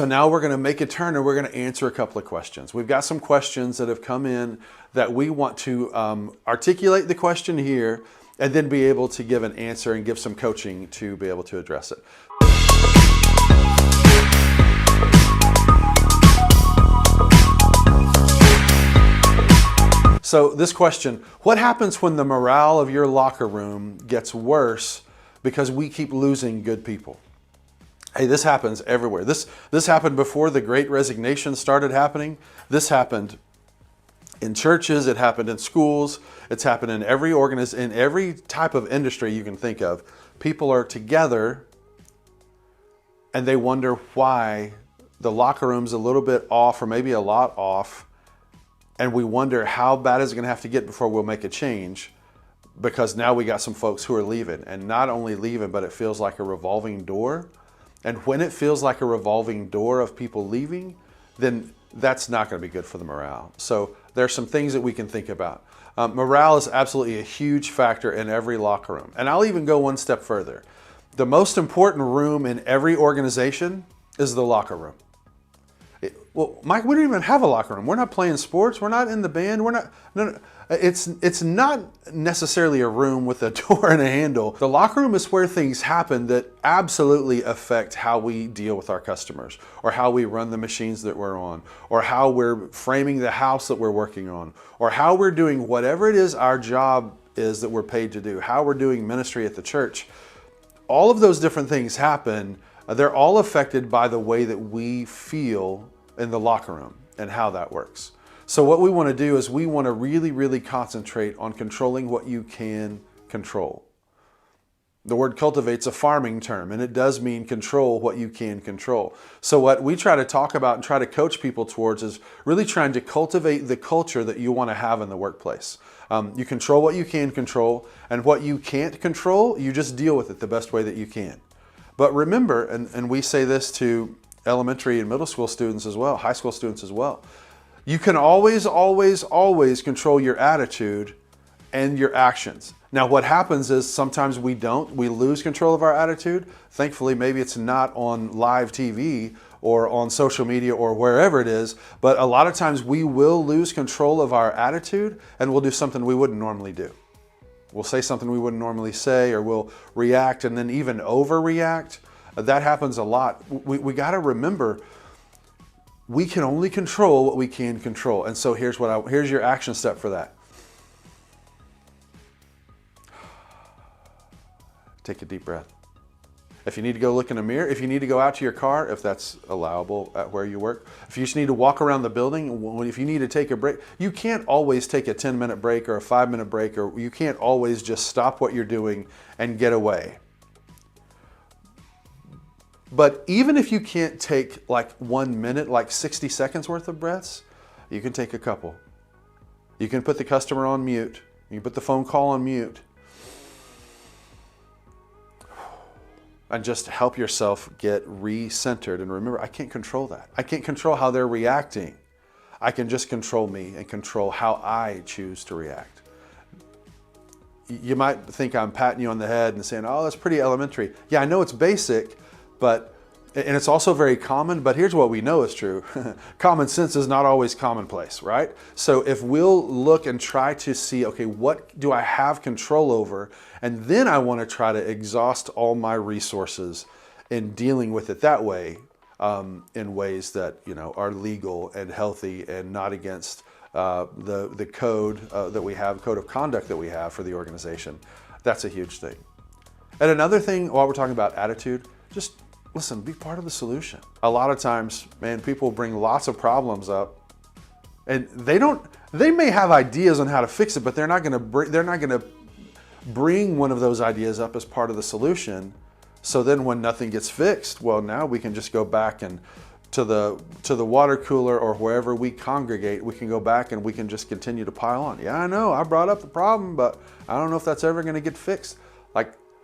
So now we're going to make a turn and we're going to answer a couple of questions. We've got some questions that have come in that we want to articulate the question here and then be able to give an answer and give some coaching to be able to address it. So this question, what happens when the morale of your locker room gets worse because we keep losing good people? Hey, this happens everywhere. This happened before the Great Resignation started happening. This happened in churches, it happened in schools, it's happened in every type of industry you can think of. People are together and they wonder why the locker room's a little bit off or maybe a lot off. And we wonder how bad is it going to have to get before we'll make a change, because now we got some folks who are leaving, and not only leaving, but it feels like a revolving door. And when it feels like a revolving door of people leaving, then that's not going to be good for the morale. So there's some things that we can think about. Morale is absolutely a huge factor in every locker room. And I'll even go one step further. The most important room in every organization is the locker room. Well, Mike, we don't even have a locker room. We're not playing sports. We're not in the band. No. It's not necessarily a room with a door and a handle. The locker room is where things happen that absolutely affect how we deal with our customers, or how we run the machines that we're on, or how we're framing the house that we're working on, or how we're doing whatever it is our job is that we're paid to do, how we're doing ministry at the church. All of those different things happen. They're all affected by the way that we feel in the locker room and how that works. So what we want to do is we want to really, really concentrate on controlling what you can control. The word cultivate's a farming term, and it does mean control what you can control. So what we try to talk about and try to coach people towards is really trying to cultivate the culture that you want to have in the workplace. You control what you can control, and what you can't control, you just deal with it the best way that you can. But remember, and we say this to elementary and middle school students as well, high school students as well, you can always, always, always control your attitude and your actions. Now what happens is sometimes we lose control of our attitude. Thankfully, maybe it's not on live TV or on social media or wherever it is, but a lot of times we will lose control of our attitude and we'll do something we wouldn't normally do. We'll say something we wouldn't normally say, or we'll react and then even overreact. That happens a lot. We got to remember, we can only control what we can control. And so here's your action step for that. Take a deep breath. If you need to go look in a mirror, if you need to go out to your car, if that's allowable at where you work, if you just need to walk around the building, if you need to take a break, you can't always take a 10-minute break or a 5-minute break, or you can't always just stop what you're doing and get away. But even if you can't take like 1 minute, like 60 seconds worth of breaths, you can take a couple. You can put the customer on mute. You can put the phone call on mute. And just help yourself get re-centered. And remember, I can't control that. I can't control how they're reacting. I can just control me and control how I choose to react. You might think I'm patting you on the head and saying, oh, that's pretty elementary. Yeah, I know it's basic, and it's also very common, but here's what we know is true. Common sense is not always commonplace, right? So if we'll look and try to see, okay, what do I have control over? And then I want to try to exhaust all my resources in dealing with it that way, in ways that, are legal and healthy and not against the code that we have, code of conduct that we have for the organization. That's a huge thing. And another thing, while we're talking about attitude, just listen, be part of the solution. A lot of times, man, people bring lots of problems up, and they may have ideas on how to fix it, but they're not going to bring one of those ideas up as part of the solution. So then when nothing gets fixed, well, now we can just go back and to the water cooler or wherever we congregate, we can go back and we can just continue to pile on. Yeah, I know, I brought up the problem, but I don't know if that's ever going to get fixed.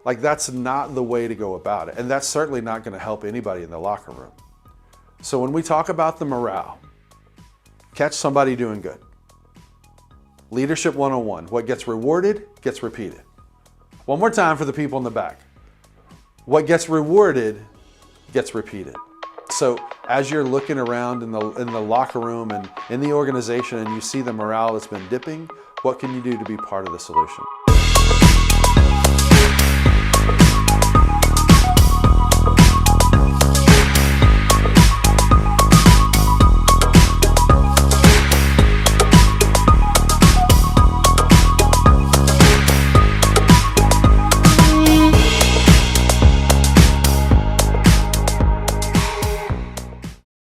Like that's not the way to go about it. And that's certainly not going to help anybody in the locker room. So when we talk about the morale, catch somebody doing good. Leadership 101, what gets rewarded gets repeated. One more time for the people in the back. What gets rewarded gets repeated. So As you're looking around in the locker room and in the organization and you see the morale that's been dipping, what can you do to be part of the solution?